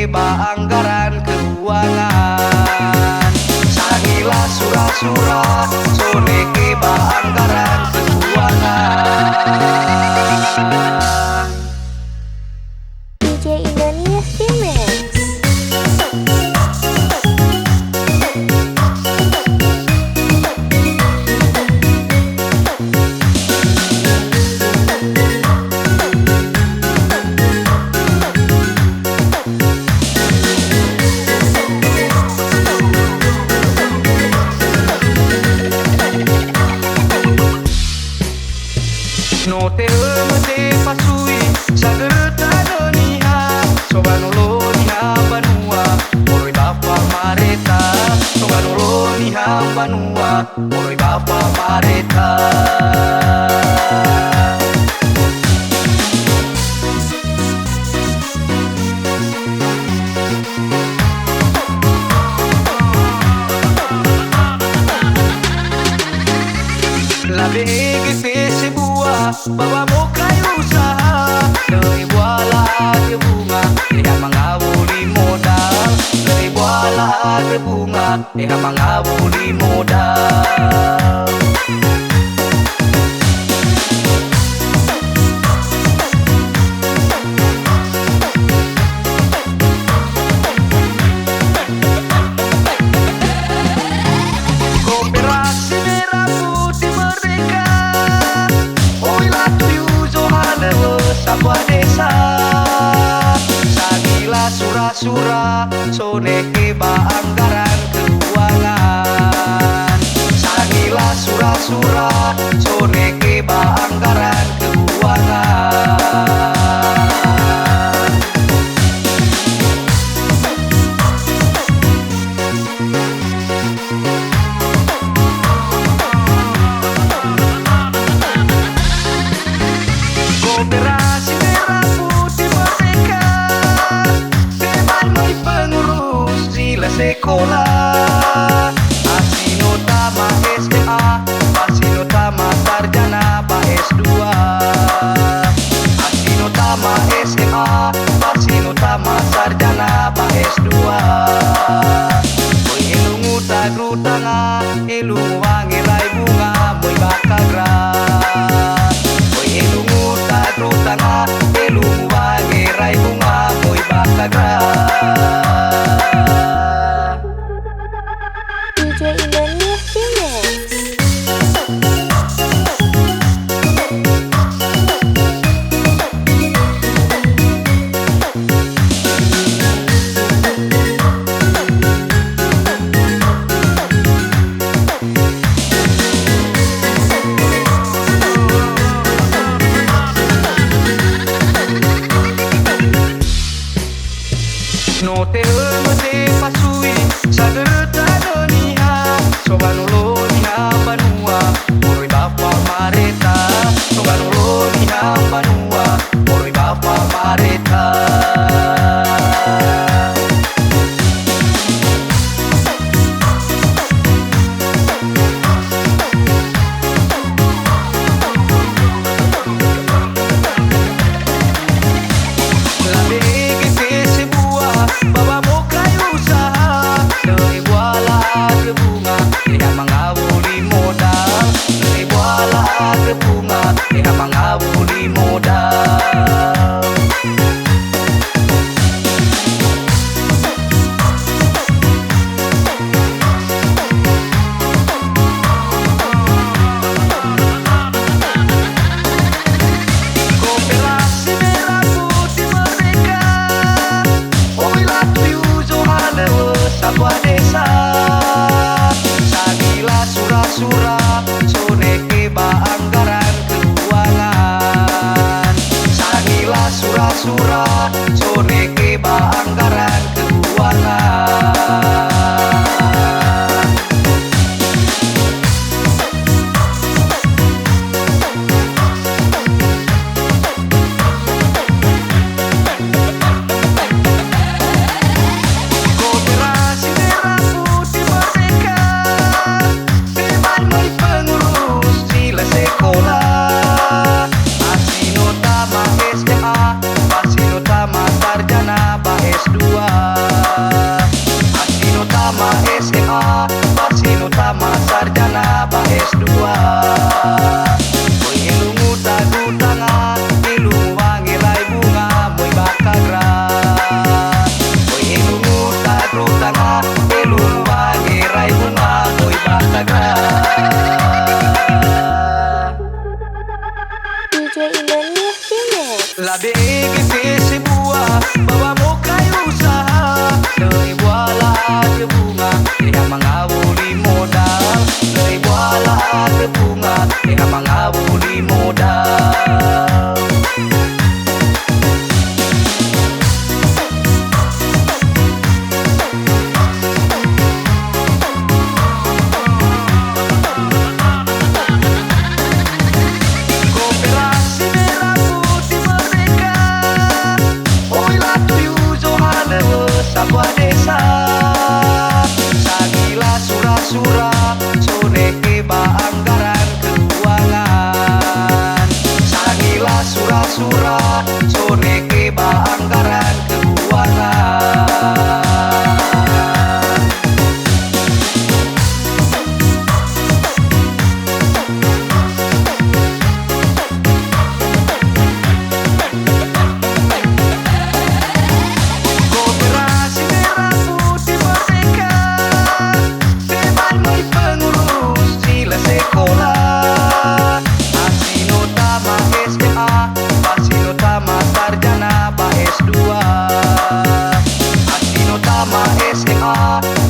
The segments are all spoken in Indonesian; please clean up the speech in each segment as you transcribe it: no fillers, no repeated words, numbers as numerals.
keba anggaran keuangan. Sangilah surah-surah sone keba anggaran keuangan. DJ Indonesia Mix. No te mete pasui sagerta doniha sobanolo niha banua moroi bapa mareta sobanolo niha banua moroi bapa mareta. La bege fese buah bawa bokai usaha dari buala ke bunga dia mengabuli modal dari buala ke bunga dia mengabuli modal. Koperasi merah putih merdeka, oi latu Johanne sebuah desa. Sangilah surah-surah sone keba anggaran keuangan. Sangilah surah-surah sone keba anggaran keuangan. Koperasi merah putih merdeka, sebagai pengurus sila sekolah. Asinotama SMA, Asinotama sarjana S2. Asinotama SMA, Asinotama sarjana S2. Oi elungu tagrutanga, elungu wangi rai bunga, moi bakagra. Rutana elungu wangi rai bunga moi bakagra. DJ Indonesia Mix. No te mete pasui sagerta doniha sobanolo niha banua moroi bapa mareta sobanolo niha banua moroi bapa mareta. La bege fese buah bawa bokai usaha dari buala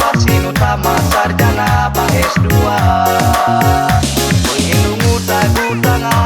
Masih utama sarjana Bang S2 Mengilungu tagu tangan